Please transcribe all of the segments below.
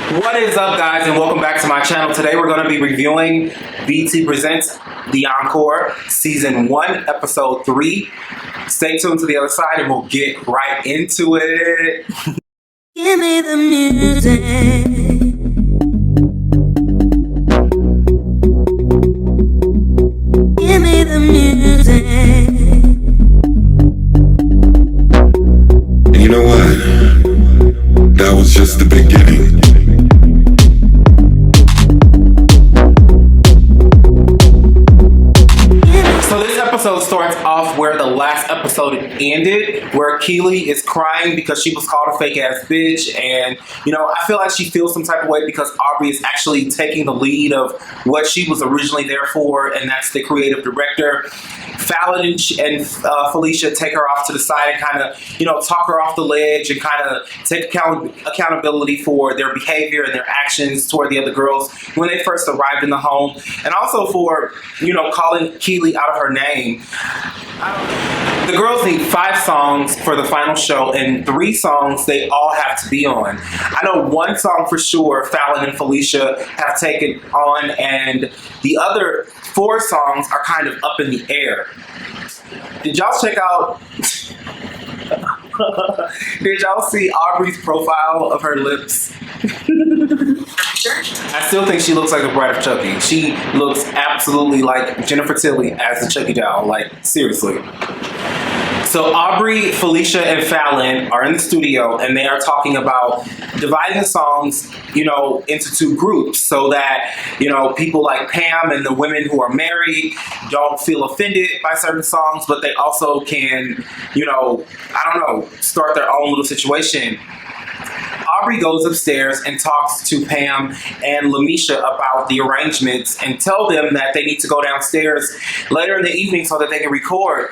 What is up, guys, and welcome back to my channel. Today we're going to be reviewing BT Presents The Encore Season 1, Episode 3. Stay tuned to the other side and we'll get right into it. Give me the music. Give me the music. And you know what? That was just the beginning. So this episode starts off where the last episode ended, where Keely is crying because she was called a fake ass bitch, and I feel like she feels some type of way because Aubrey is actually taking the lead of what she was originally there for, and that's the creative director. Fallon and Felicia take her off to the side and kind of, talk her off the ledge and kind of take accountability for their behavior and their actions toward the other girls when they first arrived in the home, and also for, calling Keely out of her name. The girls need 5 songs for the final show, and 3 songs they all have to be on. I know 1 song for sure Fallon and Felicia have taken on, and the other 4 songs are kind of up in the air. Did y'all check out... Did y'all see Aubrey's profile of her lips? I still think she looks like the bride of Chucky. She looks absolutely like Jennifer Tilly as the Chucky doll. Like, seriously. So Aubrey, Felicia, and Fallon are in the studio, and they are talking about dividing the songs, into 2 groups so that, people like Pam and the women who are married don't feel offended by certain songs, but they also can, start their own little situation. Aubrey goes upstairs and talks to Pam and Lamisha about the arrangements and tell them that they need to go downstairs later in the evening so that they can record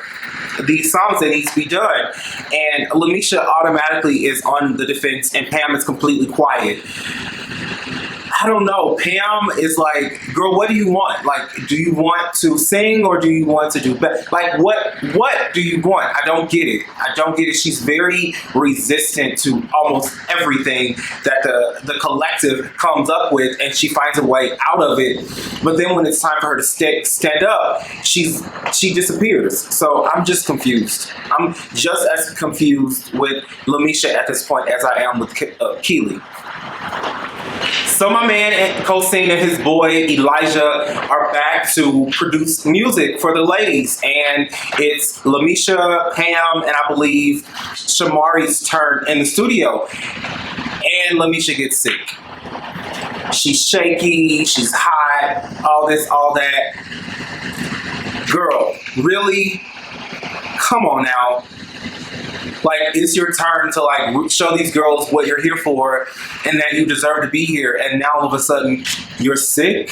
these songs that need to be done. And Lamisha automatically is on the defense and Pam is completely quiet. I don't know. Pam is like, girl, what do you want? Like, do you want to sing or do you want to do better? Like, what do you want? I don't get it. I don't get it. She's very resistant to almost everything that the collective comes up with, and she finds a way out of it. But then when it's time for her to stand up, she disappears. So I'm just confused. I'm just as confused with Lamisha at this point as I am with Keely. So my man and Cosine and his boy Elijah are back to produce music for the ladies, and it's Lamisha, Pam, and I believe Shamari's turn in the studio. And Lamisha gets sick. She's shaky, she's hot, all this, all that. Girl, really? Come on now. Like, it's your turn to show these girls what you're here for and that you deserve to be here, and now all of a sudden you're sick.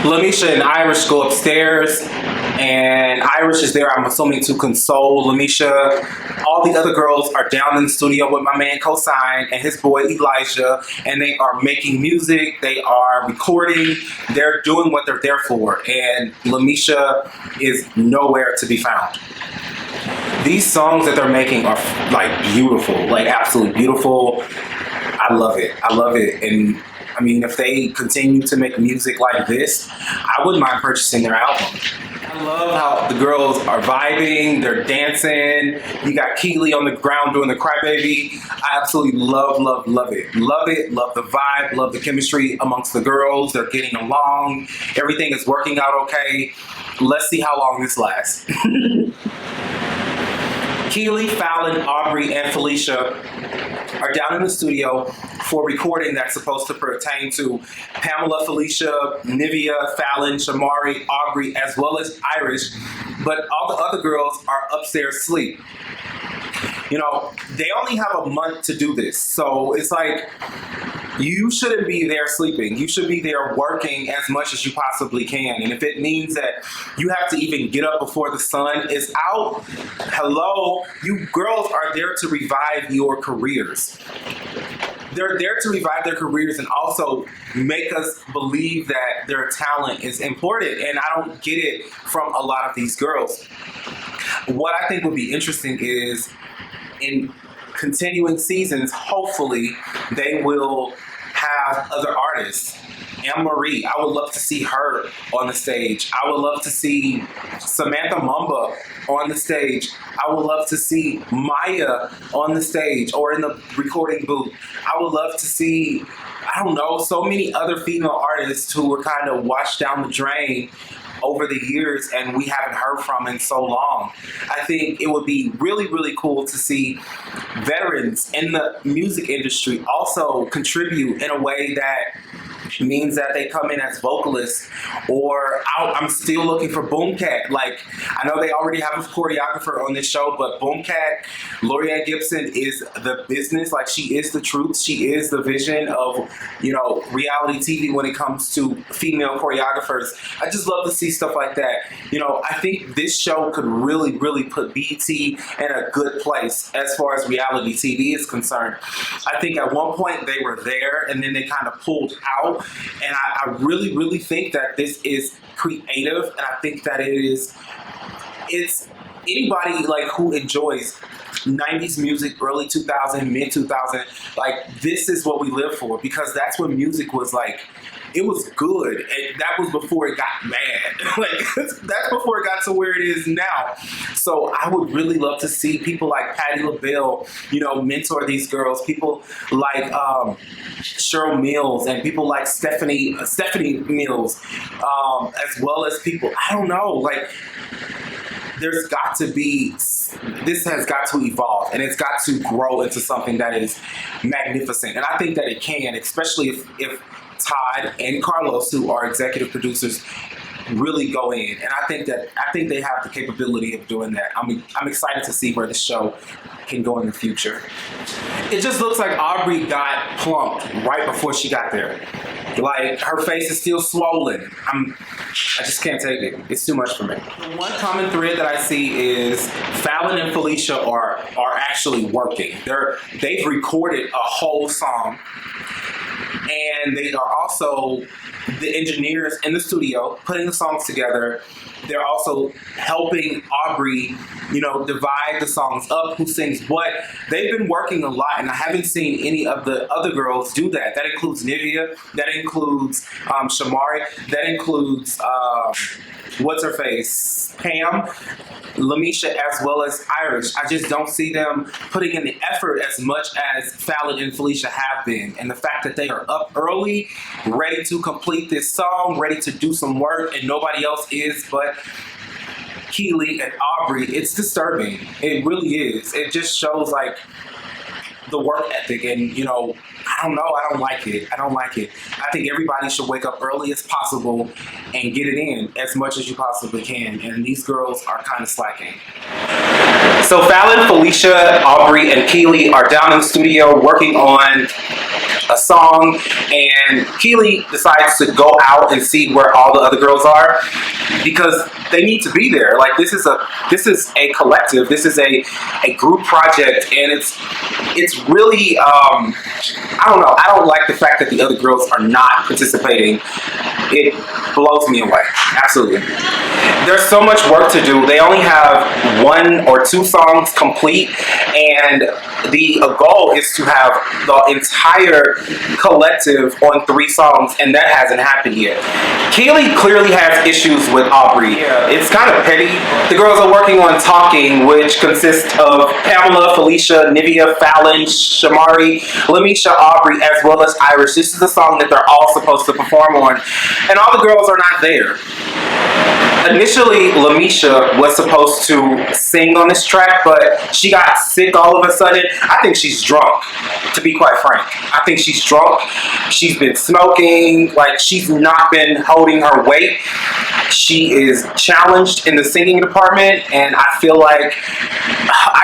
Lamisha and Irish go upstairs, and Irish is there, I'm assuming, to console Lamisha. All the other girls are down in the studio with my man Cosine and his boy Elijah, and they are making music, they are recording, they're doing what they're there for, and Lamisha is nowhere to be found. These songs that they're making are beautiful, absolutely beautiful. I love it. I love it. And I mean, if they continue to make music like this, I wouldn't mind purchasing their album. I love how the girls are vibing, they're dancing. You got Keely on the ground doing the crybaby. I absolutely love it. Love it, love the vibe, love the chemistry amongst the girls. They're getting along. Everything is working out okay. Let's see how long this lasts. Keely, Fallon, Aubrey, and Felicia are down in the studio for recording that's supposed to pertain to Pamela, Felicia, Nivea, Fallon, Shamari, Aubrey, as well as Irish, but all the other girls are upstairs asleep. They only have a month to do this, so it's like, you shouldn't be there sleeping. You should be there working as much as you possibly can. And if it means that you have to even get up before the sun is out, hello, you girls are there to revive your careers. They're there to revive their careers and also make us believe that their talent is important. And I don't get it from a lot of these girls. What I think would be interesting is in continuing seasons, hopefully, they will have other artists. Anne-Marie, I would love to see her on the stage. I would love to see Samantha Mumba on the stage. I would love to see Maya on the stage or in the recording booth. I would love to see, I don't know, so many other female artists who were kind of washed down the drain over the years and we haven't heard from in so long. I think it would be really, really cool to see veterans in the music industry also contribute in a way that means that they come in as vocalists. Or I'm still looking for Boomcat. Like, I know they already have a choreographer on this show, but Boomcat, Lorianne Gibson, is the business. Like, she is the truth. She is the vision of, you know, reality TV when it comes to female choreographers. I just love to see stuff like that. You know, I think this show could really, really put BET in a good place as far as reality TV is concerned. I think at one point they were there and then they kind of pulled out. And I really, really think that this is creative, and I think that it's anybody like who enjoys 90s music, early 2000, mid 2000, like this is what we live for, because that's when music was like, it was good, and that was before it got bad. Like, that's before it got to where it is now. So I would really love to see people like Patti LaBelle, you know, mentor these girls. People like Cheryl Mills and people like Stephanie Mills, as well as people, I don't know, like, there's got to be, this has got to evolve, and it's got to grow into something that is magnificent. And I think that it can, especially if Todd and Carlos, who are executive producers, really go in. And I think they have the capability of doing that. I'm excited to see where the show can go in the future. It just looks like Aubrey got plumped right before she got there. Like, her face is still swollen. I just can't take it. It's too much for me. The one common thread that I see is Fallon and Felicia are actually working. They've recorded a whole song, and they are also the engineers in the studio putting the songs together. They're also helping Aubrey, you know, divide the songs up, who sings what. They've been working a lot, and I haven't seen any of the other girls do that. That includes Nivea, that includes Shamari, that includes, what's her face, Pam, Lamisha, as well as Irish. I just don't see them putting in the effort as much as Fallon and Felicia have been. And the fact that they are up early, ready to complete this song, ready to do some work, and nobody else is but Keely and Aubrey, it's disturbing. It really is. It just shows like the work ethic, and you know, I don't know, I don't like it. I think everybody should wake up early as possible and get it in as much as you possibly can, and these girls are kind of slacking. So Fallon, Felicia, Aubrey, and Keely are down in the studio working on a song, and Keely decides to go out and see where all the other girls are, because they need to be there. Like, this is a collective, this is a group project, and it's really I don't know, I don't like the fact that the other girls are not participating. It blows me away, absolutely. There's so much work to do. They only have 1 or 2 songs complete, and the goal is to have the entire collective on 3 songs, and that hasn't happened yet. Keely clearly has issues with Aubrey. Yeah, it's kind of petty. The girls are working on Talking, which consists of Pamela, Felicia, Nivea, Fallon, Shamari, Lamisha, Aubrey, as well as Irish. This is the song that they're all supposed to perform on, and all the girls are not there. Initially, Lamisha was supposed to sing on this track, but she got sick all of a sudden. I think she's drunk, to be quite frank. I think she's drunk. She's been smoking. Like, she's not been holding her weight. She is challenged in the singing department, and I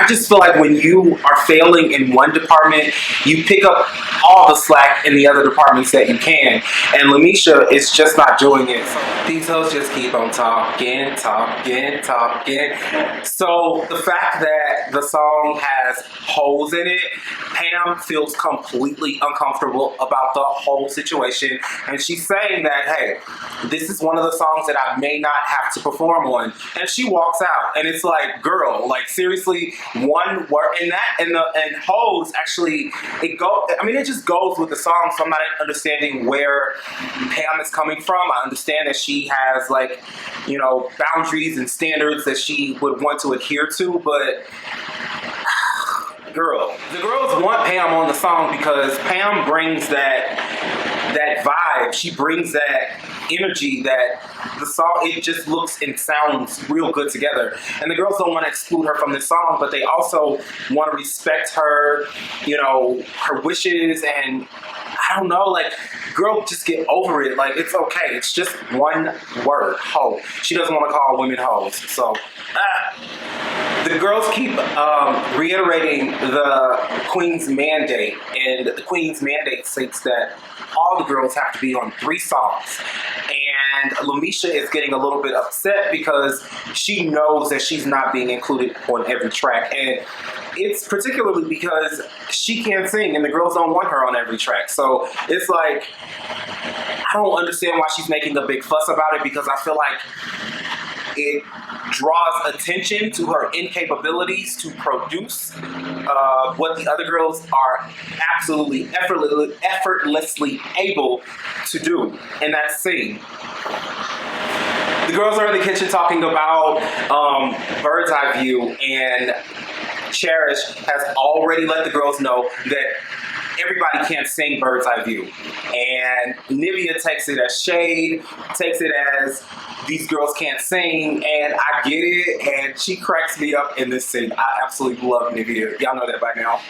just feel like when you are failing in one department, you pick up all the slack in the other departments that you can, and Lamisha is just not doing it. These hoes just keep on talking. talking. So the fact that the song has holes in it, Pam feels completely uncomfortable about the whole situation. And she's saying that, hey, this is one of the songs that I may not have to perform on. And she walks out. And it's like, girl, like seriously, one word in that and holes actually it just goes with the song, so I'm not understanding where Pam is coming from. I understand that she has like, boundaries and standards that she would want to adhere to, but the girls want Pam on the song because Pam brings that vibe. She brings that energy that the song, it just looks and sounds real good together. And the girls don't want to exclude her from this song, but they also want to respect her, her wishes. And I don't know, like, girl, just get over it. Like, it's okay. It's just one word, hoe. She doesn't want to call women hoes. So, the girls keep reiterating the Queen's mandate, and the Queen's mandate states that all the girls have to be on 3 songs. And Lamisha is getting a little bit upset because she knows that she's not being included on every track. And it's particularly because she can't sing and the girls don't want her on every track. So it's like, I don't understand why she's making a big fuss about it, because I feel like it draws attention to her incapabilities to produce what the other girls are absolutely effortlessly able to do, and that's sing. The girls are in the kitchen talking about Bird's Eye View, and Cherish has already let the girls know that everybody can't sing Bird's Eye View. And Nivea takes it as shade, takes it as these girls can't sing, and I get it, and she cracks me up in this scene. I absolutely love Nivea. Y'all know that by now.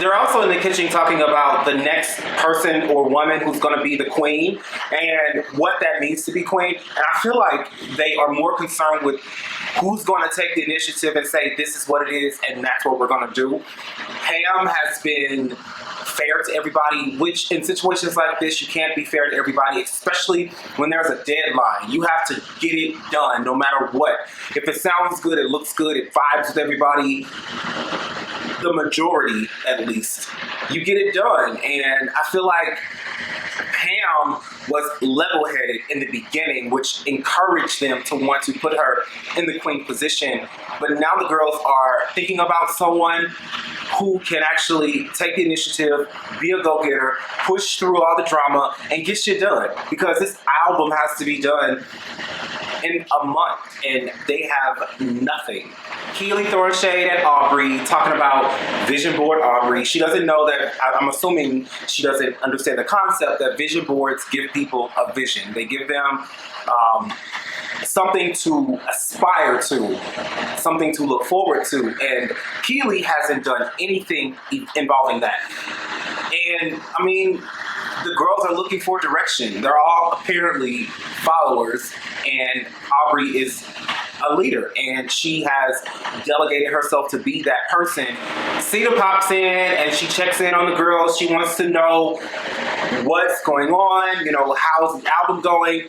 They're also in the kitchen talking about the next person or woman who's going to be the queen and what that means to be queen. And I feel like they are more concerned with who's going to take the initiative and say, this is what it is, and that's what we're going to do. Pam has been fair to everybody, which in situations like this, you can't be fair to everybody, especially when there's a deadline. You have to get it done no matter what. If it sounds good, it looks good, it vibes with everybody, the majority at least, you get it done. And I feel like Pam was level-headed in the beginning, which encouraged them to want to put her in the queen position. But now the girls are thinking about someone who can actually take the initiative, be a go-getter, push through all the drama, and get shit done. Because this album has to be done in a month, and they have nothing. Keely throwing shade at Aubrey, talking about vision board Aubrey. She doesn't know that, I'm assuming she doesn't understand the concept that vision boards give people a vision. They give them something to aspire to, something to look forward to. And Keely hasn't done anything involving that. And I mean, the girls are looking for direction. They're all apparently followers, and Aubrey is a leader, and she has delegated herself to be that person. Sita pops in and she checks in on the girls. She wants to know what's going on, how's the album going.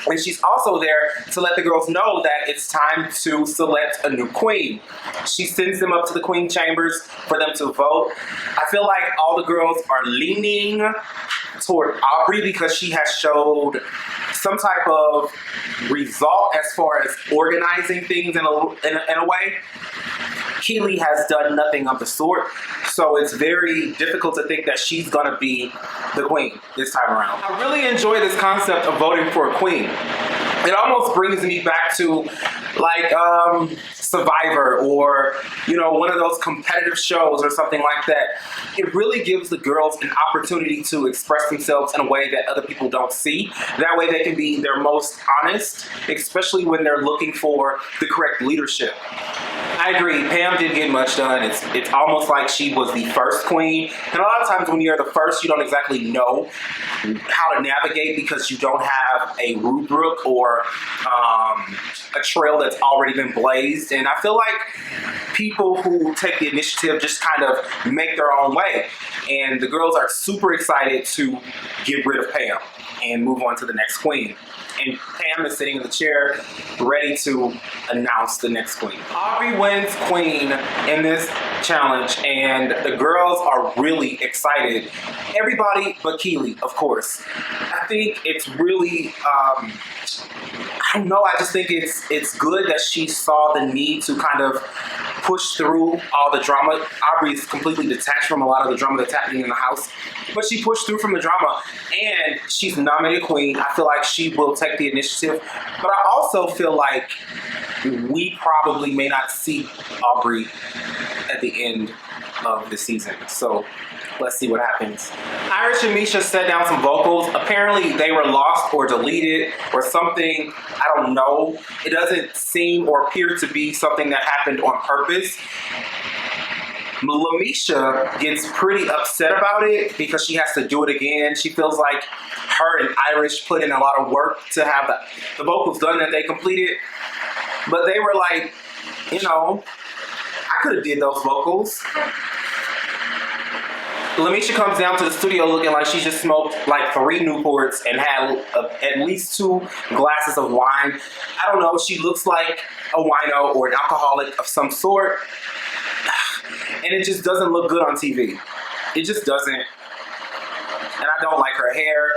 And she's also there to let the girls know that it's time to select a new queen. She sends them up to the queen chambers for them to vote. I feel like all the girls are leaning toward Aubrey because she has showed some type of result as far as organizing things in a way. Keely has done nothing of the sort, so it's very difficult to think that she's gonna be the queen this time around. I really enjoy this concept of voting for a queen. It almost brings me back to like Survivor or one of those competitive shows or something like that. It really gives the girls an opportunity to express themselves in a way that other people don't see. That way they can be their most honest, especially when they're looking for the correct leadership. I agree, Pam didn't get much done. It's almost like she was the first queen. And a lot of times when you're the first, you don't exactly know how to navigate because you don't have a rubric or a trail that's already been blazed. And I feel like people who take the initiative just kind of make their own way. And the girls are super excited to get rid of Pam and move on to the next queen. and Pam is sitting in the chair ready to announce the next queen. Aubrey wins queen in this challenge, and the girls are really excited. Everybody but Keely, of course. I think it's really, I don't know, I just think it's good that she saw the need to kind of push through all the drama. Aubrey is completely detached from a lot of the drama that's happening in the house, but she pushed through from the drama, and she's nominated queen. I feel like she will take the initiative, but I also feel like we probably may not see Aubrey at the end of the season. So let's see what happens. Irish and Misha set down some vocals. Apparently they were lost or deleted or something. I don't know. It doesn't seem or appear to be something that happened on purpose. Lamisha gets pretty upset about it because she has to do it again. She feels like her and Irish put in a lot of work to have the vocals done that they completed. But they were like, you know, I could have did those vocals. Lamisha comes down to the studio looking like she just smoked like 3 Newports and had at least 2 glasses of wine. I don't know, she looks like a wino or an alcoholic of some sort. And it just doesn't look good on TV. It just doesn't. And I don't like her hair.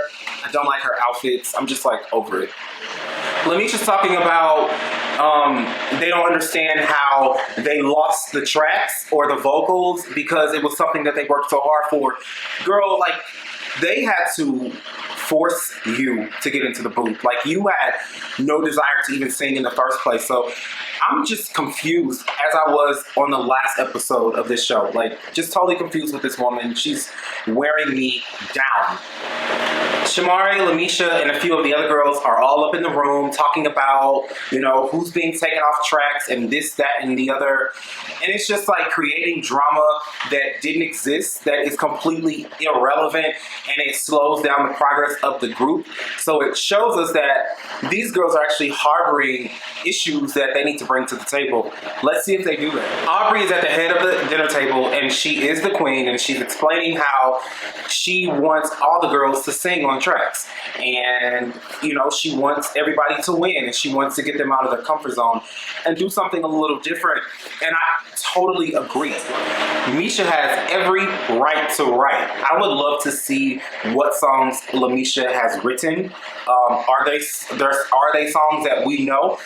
I don't like her outfits. I'm just like over it. Lamisha's talking about they don't understand how they lost the tracks or the vocals because it was something that they worked so hard for. Girl, like, they had to force you to get into the booth. Like, you had no desire to even sing in the first place. So I'm just confused, as I was on the last episode of this show. Like, just totally confused with this woman. She's wearing me down. Shamari, Lamisha, and a few of the other girls are all up in the room talking about, you know, who's being taken off tracks and this, that, and the other. And it's just like creating drama that didn't exist, that is completely irrelevant, and it slows down the progress of the group. So it shows us that these girls are actually harboring issues that they need to bring to the table. Let's see if they do that. Aubrey is at the head of the dinner table, and she is the queen, and she's explaining how she wants all the girls to sing on tracks. And, you know, she wants everybody to win, and she wants to get them out of their comfort zone and do something a little different. And I totally agree. Misha has every right to write. I would love to see what songs Lamisha has written. Are they songs that we know?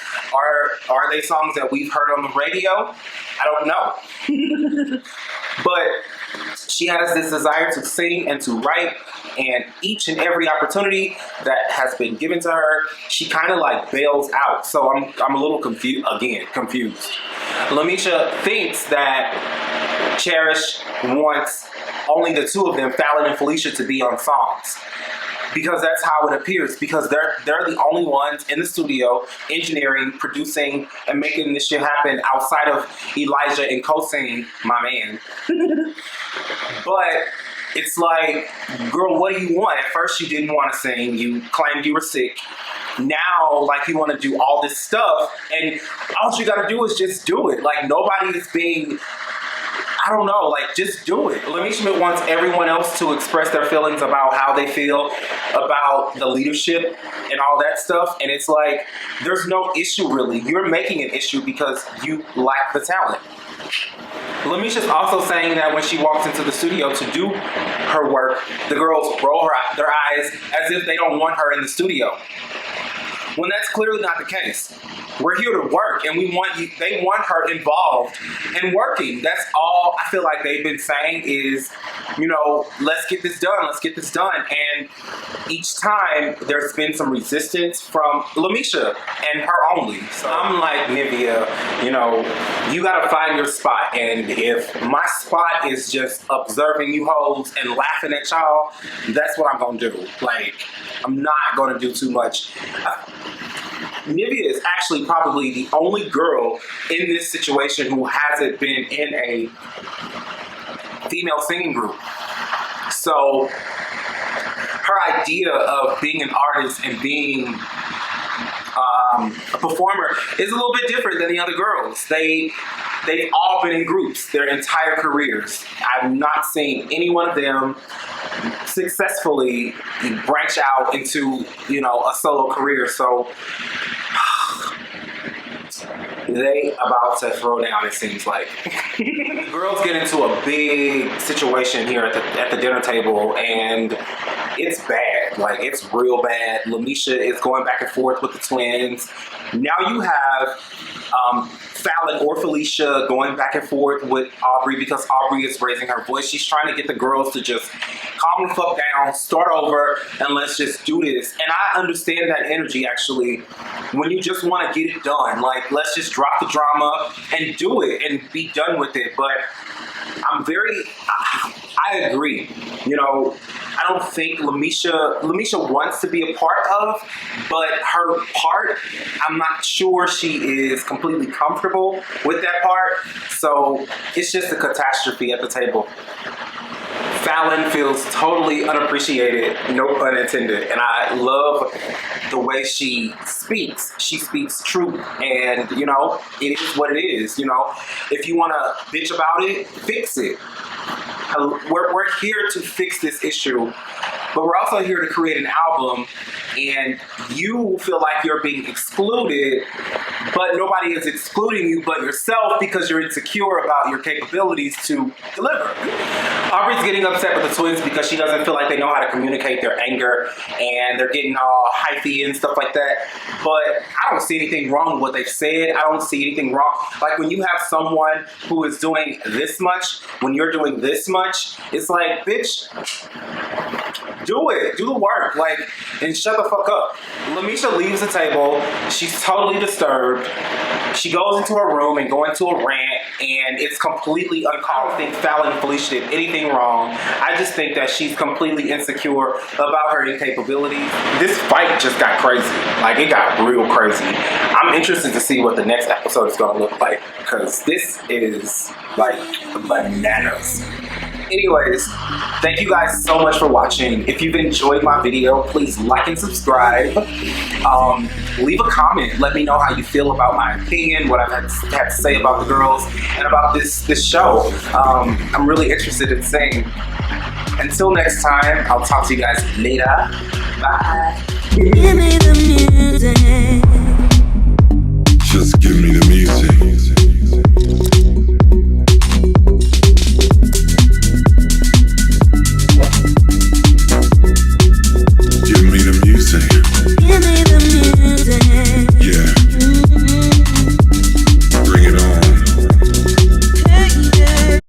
Are they songs that we've heard on the radio? I don't know. But she has this desire to sing and to write, and each and every opportunity that has been given to her, she kind of like bails out. So I'm a little confused. Lamisha thinks that Cherish wants only the 2 of them, Fallon and Felicia, to be on songs. Because that's how it appears. Because they're the only ones in the studio, engineering, producing, and making this shit happen outside of Elijah and co-singing, my man. But it's like, girl, what do you want? At first you didn't want to sing. You claimed you were sick. Now, like, you want to do all this stuff, and all you got to do is just do it. Like, nobody is being... I don't know, like, just do it. Lamisha wants everyone else to express their feelings about how they feel about the leadership and all that stuff. And it's like, there's no issue, really. You're making an issue because you lack the talent. Lamisha's also saying that when she walks into the studio to do her work, the girls roll their eyes as if they don't want her in the studio. When that's clearly not the case. We're here to work, and they want her involved in working. That's all I feel like they've been saying is, you know, let's get this done, let's get this done. And each time there's been some resistance from Lamisha and her only. So I'm like, Nivea, you know, you gotta find your spot. And if my spot is just observing you hoes and laughing at y'all, that's what I'm gonna do. Like, I'm not gonna do too much. Nivea is actually probably the only girl in this situation who hasn't been in a female singing group. So her idea of being an artist and being a performer is a little bit different than the other girls. They've all been in groups their entire careers. I've not seen any one of them successfully branch out into, you know, a solo career. So they about to throw down, it seems like. The girls get into a big situation here at the dinner table, and it's bad. Like, it's real bad. Lamisha is going back and forth with the twins. Now you have Fallon or Felicia going back and forth with Aubrey because Aubrey is raising her voice. She's trying to get the girls to just calm the fuck down, start over, and let's just do this. And I understand that energy, actually, when you just want to get it done. Like, let's just drop the drama and do it and be done with it. But I agree. You know, I don't think Lamisha wants to be a part of, but her part, I'm not sure she is completely comfortable with that part. So it's just a catastrophe at the table. Fallon feels totally unappreciated, no pun intended, and I love the way she speaks. She speaks truth, and, you know, it is what it is. You know, if you want to bitch about it, fix it. We're here to fix this issue, but we're also here to create an album, and you feel like you're being excluded, but nobody is excluding you but yourself because you're insecure about your capabilities to deliver. Aubrey's getting upset with the twins because she doesn't feel like they know how to communicate their anger, and they're getting all hyphy and stuff like that. But I don't see anything wrong with what they've said. I don't see anything wrong. Like, when you have someone who is doing this much, when you're doing this much, it's like, bitch, do it. Do the work. Like, and shut the fuck up. Lamisha leaves the table. She's totally disturbed. She goes into her room and goes into a rant, and it's completely uncalled. I don't think Fallon and Felicia did anything wrong. I just think that she's completely insecure about her incapabilities. This fight just got crazy. Like, it got real crazy. I'm interested to see what the next episode is going to look like, because this is, like, bananas. Anyways, thank you guys so much for watching. If you've enjoyed my video, please like and subscribe. Leave a comment. Let me know how you feel about my opinion, what I've had to say about the girls, and about this show. I'm really interested in seeing. Until next time, I'll talk to you guys later. Bye. Give me the music.